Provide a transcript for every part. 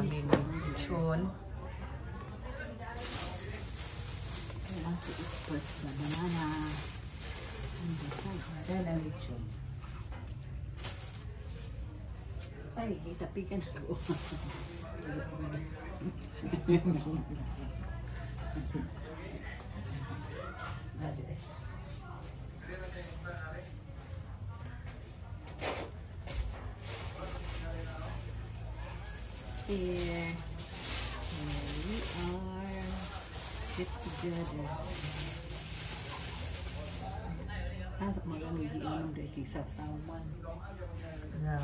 aming lechon. First the banana. And the side. Then ang lechon. Ay, itapikan ako. Here we are get together. Asa mga iinom dahil kisap-saman. Yeah.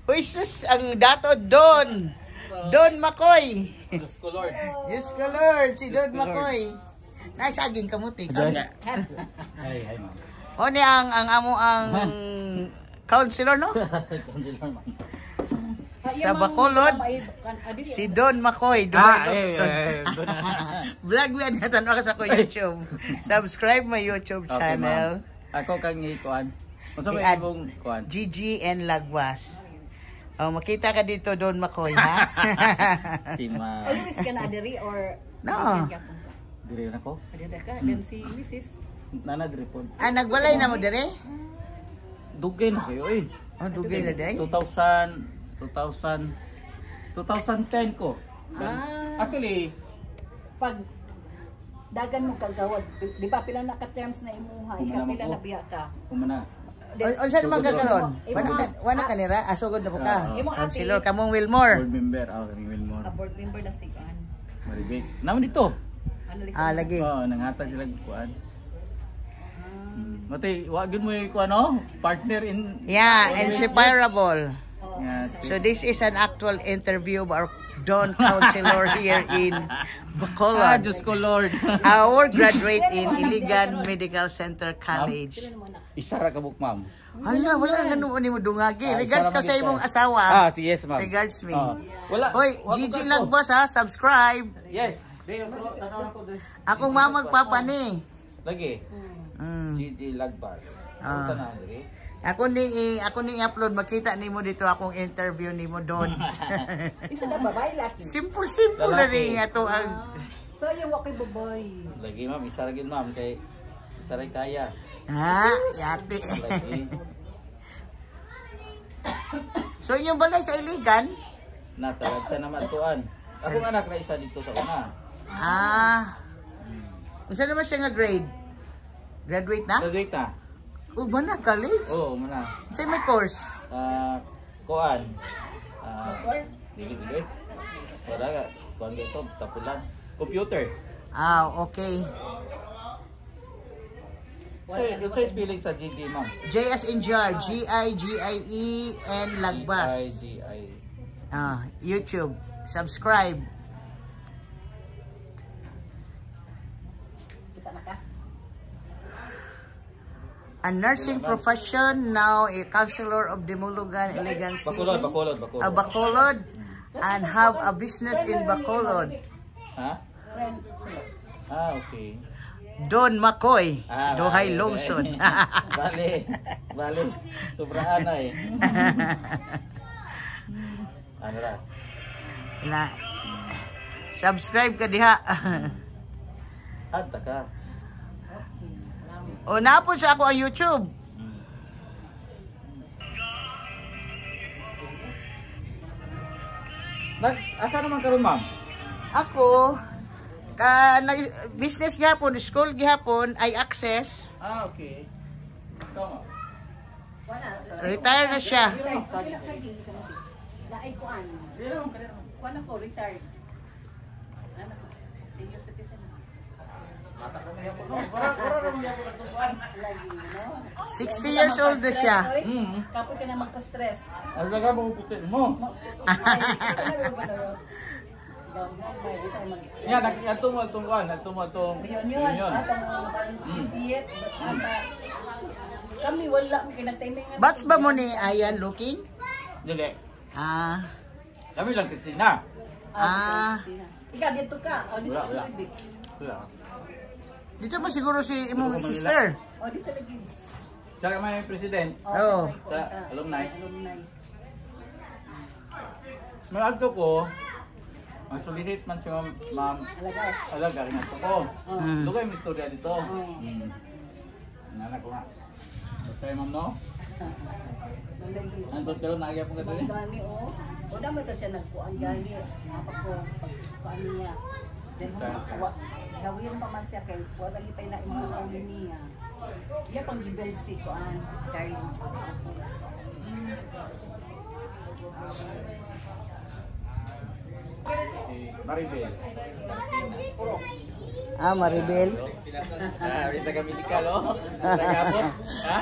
Uy, sus, ang dato Don Makoy. Diyos ko Lord. Diyos ko Lord, si Don Makoy. Naisaging kamuti. Hi, ma'am. O ni ang amo ang counselor, no? Counselor, ma'am. Sa Bacolod, si Don Makoy. Vlog mo yan natin ako sa ko YouTube. Subscribe my YouTube channel. Ako kang ikuan. Masa may ibong kuan? GGN Lagwas. Oh, makita ka dito Don Makoy, ha? Si Ma. Always ka na diri or no. Diri na ko. Diri ka, then si Mrs. Nana diri po. Ah, nagwalay na mo dire? Dugay na kayo eh. Oh, dugay na dire? 2010 ko. Actually, Pag dagan mo kagawad, di ba pila na ka-terms na imuha, ika pila na biya ka. kumana. O saan magkakaroon? Wala ka nira? Asugod na po ka. Councilor kamong Wilmore. Board member, kaming Wilmore. Board member na si Kuan. Maribig. Naman dito. Lagi. Oo, nanghatag sila kuan. Mati, wag mo yung kuan, no? Partner in... Yeah, inseparable. Yeah, So this is an actual interview of our Don Councilor here in Bacolod. Diyos ko Lord. Our graduate in Iligan Medical Center College. Isara ka buk, ma'am. Hala, wala nga noon mo dungagi. Regards ka sa imong asawa. Yes, ma'am. Regards me. Wala. Hoy, Gigi Lagbos ha, subscribe. Yes. Akong mamagpapa ni. Lagi. Gigi Lagbas. Punta na diri. Ako ni i-upload, makita nimo dito akong interview nimo doon. Isa na babae laki. Simple na rin ato ang... So yung wakay babae. Lagi ma'am, isa rin ma'am kay isa rin kaya. Ha, yati. Lagi. So inyong balay sa Iligan? Natawag sa naman tuan. Akong anak na isa dito sa una. Isa naman siya nga grade? Graduate na? Graduate na. Mana college? Oo, mana. Sa may course? Kuan. Dili. Wala ka. Kuan dito, tapulan. Computer. Okay. So, sa spelling sa GG, ma'am? J as in jar, G-I-G-I-E and Lagbas. G-I-G-I. YouTube. Subscribe. A nursing profession, now a counselor of Demulugan, Iligan City. Bacolod. And have a business in Bacolod. Ha? Okay. Don Makoy, Dohay Longson. Bale. Sobraan na eh. Ano ra? Subscribe ka diha. Adta ka. O napon sa ako ang YouTube. Asa naman karon, ma'am? Ako business gihapon, school gihapon, ay access. Okay. Tama. Retire na siya. Laay kuan. Kuan ako retired. Senior citizen. Mata ka niya po. Ora niya po nagtukuan. Lagi, no? 60 years old na siya. Kapoy ka na magpa-stress. Ang laga mo putin mo. Yan, atong Reunion. Kami wala pinagtimingan. Batch ba mo ni Ayan looking? Dili. Ah. Kami lang Christina. Ikaw dito ka. O dito Wala. sa bibig. Wala. Dito ba siguro si imong sister? O dito lagi. Siya may president. Oo. Sa alumni. Alumni. Malagto ko. Mag-solicit man si ma'am. Alaga rin ako ko. Lugay may istorya dito. Nanak ko nga. Basta ma'am no? Nandun pero nagya po ka dito. Gani o. O naman ito siya nagpuan gani. Napak ko. Pagpuan niya. Then gawin pa man siya kay wala ipay na imong niya. Iya pang gibel si kuan. Karin. Maribel. Maribel. Taga-medical, oh. Taga-abot. Ha?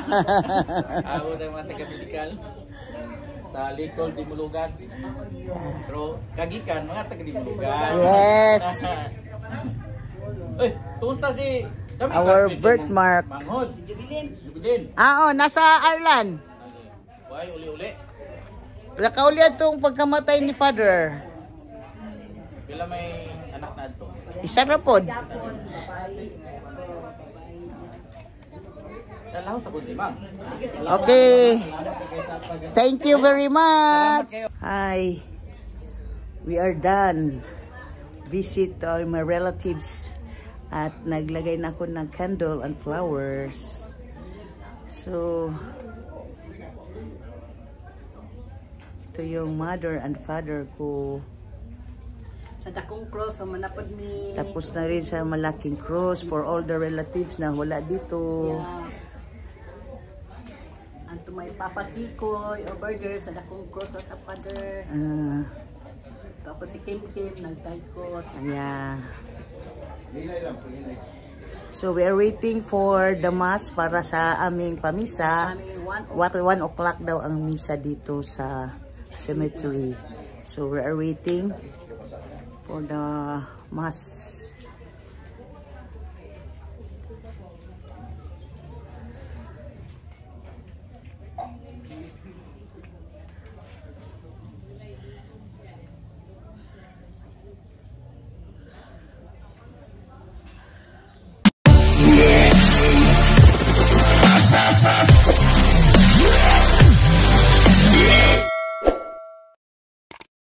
Abot ang mga taga-medical. Sa Little Dimulugan. Pero kagikan, mga taga-Dimulugan. Yes. Kumusta si... Our birthmark. Manghod. Si Jubilin. Nasa Ireland. Buhay, uli-uli. Nakaulian tong pagkamatay ni father. Pila may anak na ito. Isa na pod. Dalaw sa kundi, ma'am. Okay. Thank you very much. Hi. We are done. Visit my relatives. At naglagay na ako ng candle and flowers. So, ito yung mother and father ko. Sa dakong cross, so manapod ni... Tapos na rin sa malaking cross for all the relatives na wala dito. And to my Papa Kikoy or burger sa dakong cross at father. Tapos si Kim nagtaykot. Yeah. So we are waiting for the mass para sa aming pamisa. 1 o'clock daw ang misa dito sa cemetery. So we are waiting for the mass.